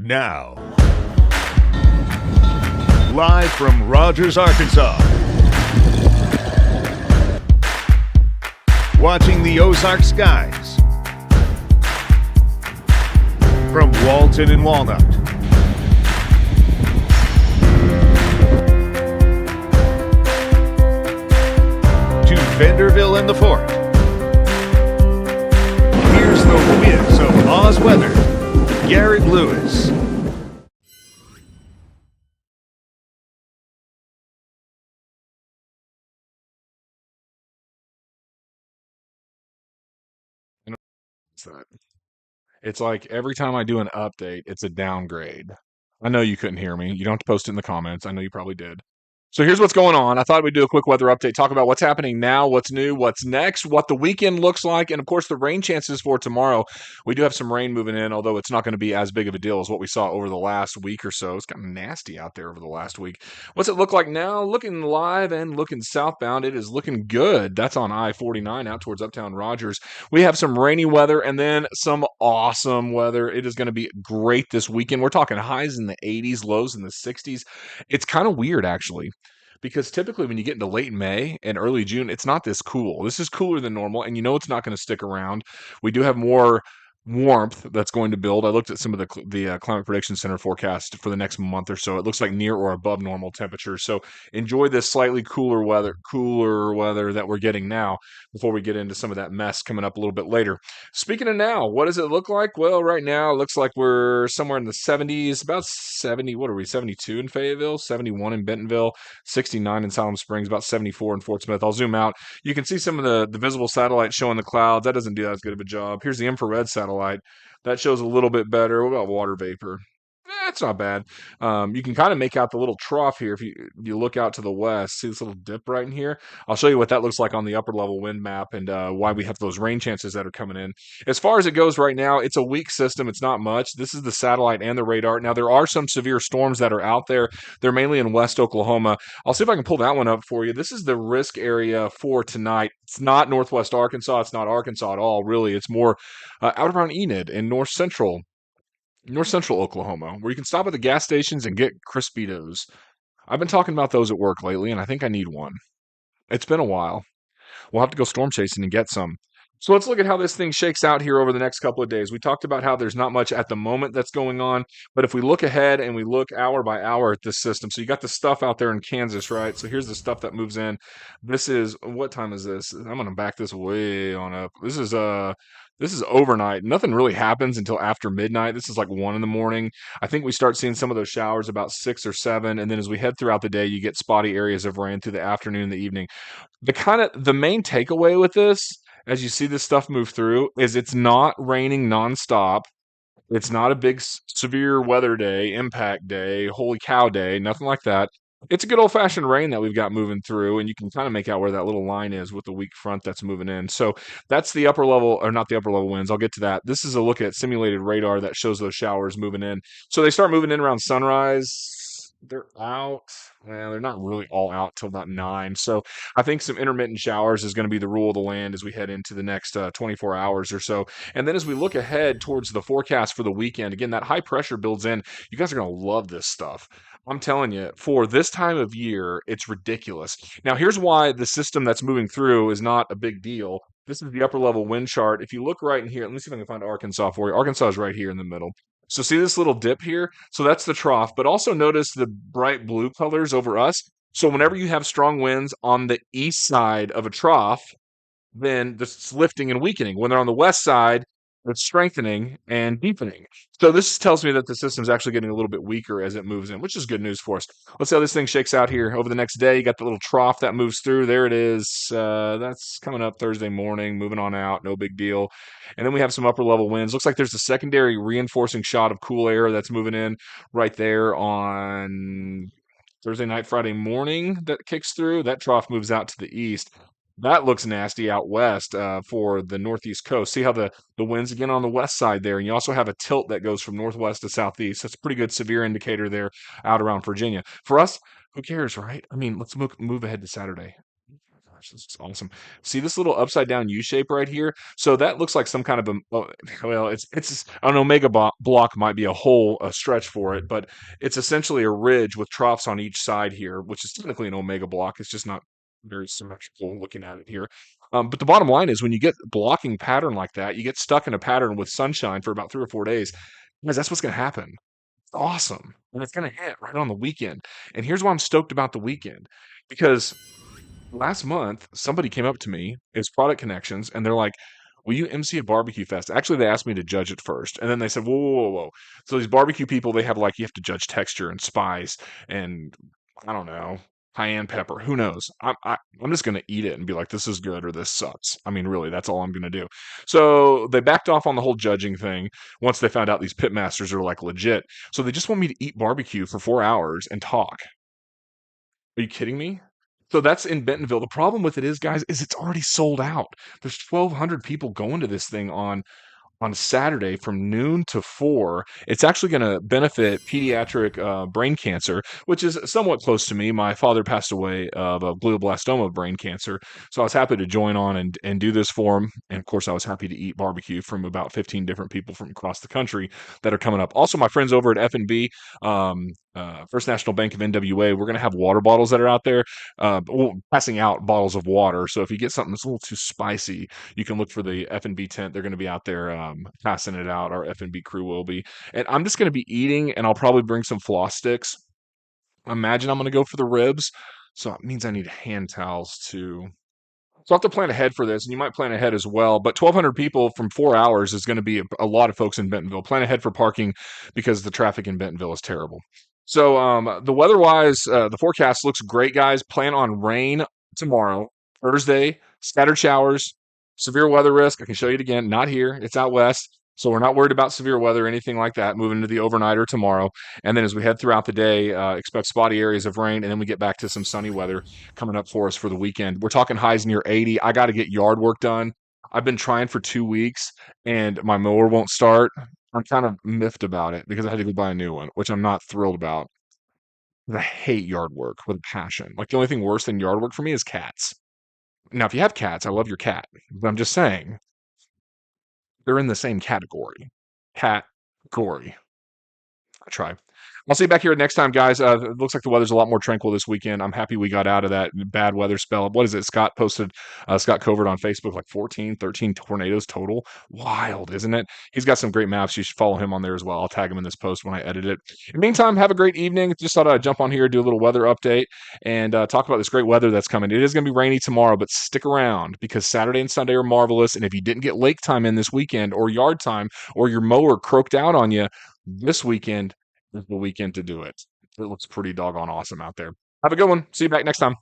Now, live from Rogers, Arkansas, watching the Ozark skies from Walton and Walnut to Vanderbilt and the Fort. Here's the whiz of Oz weather, Garrett Lewis. It's that. It's like every time I do an update, it's a downgrade. I know you couldn't hear me. You don't have to post it in the comments. I know you probably did. So here's what's going on. I thought we'd do a quick weather update, talk about what's happening now, what's new, what's next, what the weekend looks like, and of course the rain chances for tomorrow. We do have some rain moving in, although it's not going to be as big of a deal as what we saw over the last week or so. It's gotten nasty out there over the last week. What's it look like now? Looking live and looking southbound, it is looking good. That's on I-49 out towards Uptown Rogers. We have some rainy weather and then some awesome weather. It is going to be great this weekend. We're talking highs in the 80s, lows in the 60s. It's kind of weird, actually, because typically when you get into late May and early June, it's not this cool. This is cooler than normal, and you know it's not going to stick around. We do have more warmth that's going to build. I looked at some of the Climate Prediction Center forecast for the next month or so. It looks like near or above normal temperatures. So enjoy this slightly cooler weather that we're getting now before we get into some of that mess coming up a little bit later. Speaking of now, what does it look like? Well, right now it looks like we're somewhere in the 70s, about 70. What are we? 72 in Fayetteville, 71 in Bentonville, 69 in Salem Springs, about 74 in Fort Smith. I'll zoom out. You can see some of the visible satellites showing the clouds. That doesn't do as good of a job. Here's the infrared satellite. That shows a little bit better. What about water vapor? It's not bad. You can kind of make out the little trough here if you look out to the west. See this little dip right in here? I'll show you what that looks like on the upper level wind map and why we have those rain chances that are coming in. As far as it goes right now, it's a weak system. It's not much. This is the satellite and the radar. Now, there are some severe storms that are out there. They're mainly in West Oklahoma. I'll see if I can pull that one up for you. This is the risk area for tonight. It's not Northwest Arkansas. It's not Arkansas at all, really. It's more out around Enid in North Central Oklahoma, where you can stop at the gas stations and get Crispitos. I've been talking about those at work lately, and I think I need one. It's been a while. We'll have to go storm chasing and get some. So let's look at how this thing shakes out here over the next couple of days. We talked about how there's not much at the moment that's going on, but if we look ahead and we look hour by hour at this system, so you got the stuff out there in Kansas, right? So here's the stuff that moves in. This is, what time is this? I'm going to back this way on up. This is overnight. Nothing really happens until after midnight. This is like 1 in the morning. I think we start seeing some of those showers about 6 or 7, and then as we head throughout the day, you get spotty areas of rain through the afternoon and the evening. The main takeaway with this, as you see this stuff move through, is it's not raining nonstop. It's not a big severe weather day, impact day, holy cow day, nothing like that. It's a good old fashioned rain that we've got moving through, and you can kind of make out where that little line is with the weak front that's moving in. So that's the upper level, or not the upper level winds. I'll get to that. This is a look at simulated radar that shows those showers moving in. So they start moving in around sunrise. They're out. Well, they're not really all out till about 9. So I think some intermittent showers is going to be the rule of the land as we head into the next 24 hours or so. And then as we look ahead towards the forecast for the weekend, again, that high pressure builds in. You guys are going to love this stuff. I'm telling you, for this time of year, it's ridiculous. Now, here's why the system that's moving through is not a big deal. This is the upper level wind chart. If you look right in here, let me see if I can find Arkansas for you. Arkansas is right here in the middle. So see this little dip here? So that's the trough, but also notice the bright blue colors over us. So whenever you have strong winds on the east side of a trough, then it's lifting and weakening. When they're on the west side, it's strengthening and deepening. So this tells me that the system's actually getting a little bit weaker as it moves in, which is good news for us. Let's see how this thing shakes out here over the next day. You got the little trough that moves through. There it is. That's coming up Thursday morning, moving on out. No big deal. And then we have some upper level winds. Looks like there's a secondary reinforcing shot of cool air that's moving in right there on Thursday night, Friday morning that kicks through. That trough moves out to the east. That looks nasty out west for the northeast coast. See how the winds again on the west side there, and you also have a tilt that goes from northwest to southeast. That's a pretty good severe indicator there out around Virginia. For us, who cares, right? I mean, let's move ahead to Saturday. gosh, this is awesome. See this little upside down U shape right here? So that looks like some kind of a well, it's an omega block might be a whole a stretch for it, but it's essentially a ridge with troughs on each side here, which is technically an omega block. It's just not very symmetrical looking at it here. But the bottom line is when you get blocking pattern like that, you get stuck in a pattern with sunshine for about 3 or 4 days. Guys, that's what's going to happen. It's awesome. And it's going to hit right on the weekend. And here's why I'm stoked about the weekend because last month somebody came up to me, it's product connections, and they're like, will you MC a barbecue fest? Actually, they asked me to judge it first, and then they said, whoa, whoa, whoa, whoa. So these barbecue people, they have like you have to judge texture and spice and I don't know, cayenne pepper, who knows. I'm just gonna eat it and be like, this is good or this sucks. I mean, really, that's all I'm gonna do. So they backed off on the whole judging thing once they found out these pit masters are like legit. So they just want me to eat barbecue for 4 hours and talk. Are you kidding me? So that's in Bentonville. The problem with it is, guys, is it's already sold out. There's 1,200 people going to this thing on Saturday from noon to 4. It's actually going to benefit pediatric brain cancer, which is somewhat close to me. My father passed away of a glioblastoma brain cancer. So I was happy to join on and do this for him. And of course, I was happy to eat barbecue from about 15 different people from across the country that are coming up. Also, my friends over at F&B, First National Bank of NWA, we're going to have water bottles that are out there, passing out bottles of water. So if you get something that's a little too spicy, you can look for the F&B tent. They're going to be out there passing it out. Our F&B crew will be. And I'm just going to be eating, and I'll probably bring some floss sticks. Imagine I'm going to go for the ribs. So it means I need hand towels too. So I have to plan ahead for this, and you might plan ahead as well. But 1,200 people from 4 hours is going to be a lot of folks in Bentonville. Plan ahead for parking because the traffic in Bentonville is terrible. So the weather-wise, the forecast looks great, guys. Plan on rain tomorrow, Thursday, scattered showers, severe weather risk. I can show you it again. Not here. It's out west. So we're not worried about severe weather or anything like that moving into the overnight or tomorrow. And then as we head throughout the day, expect spotty areas of rain, and then we get back to some sunny weather coming up for us for the weekend. We're talking highs near 80. I got to get yard work done. I've been trying for 2 weeks, and my mower won't start. I'm kind of miffed about it because I had to go buy a new one, which I'm not thrilled about. I hate yard work with a passion. Like the only thing worse than yard work for me is cats. Now, if you have cats, I love your cat, but I'm just saying they're in the same category. Cat gory. I try. I'll see you back here next time, guys. It looks like the weather's a lot more tranquil this weekend. I'm happy we got out of that bad weather spell. What is it? Scott posted, Scott Covert on Facebook, like 14, 13 tornadoes total. Wild, isn't it? He's got some great maps. You should follow him on there as well. I'll tag him in this post when I edit it. In the meantime, have a great evening. Just thought I'd jump on here, do a little weather update, and talk about this great weather that's coming. It is going to be rainy tomorrow, but stick around because Saturday and Sunday are marvelous. And if you didn't get lake time in this weekend or yard time or your mower croaked out on you, this weekend is the weekend to do it. It looks pretty doggone awesome out there. Have a good one. See you back next time.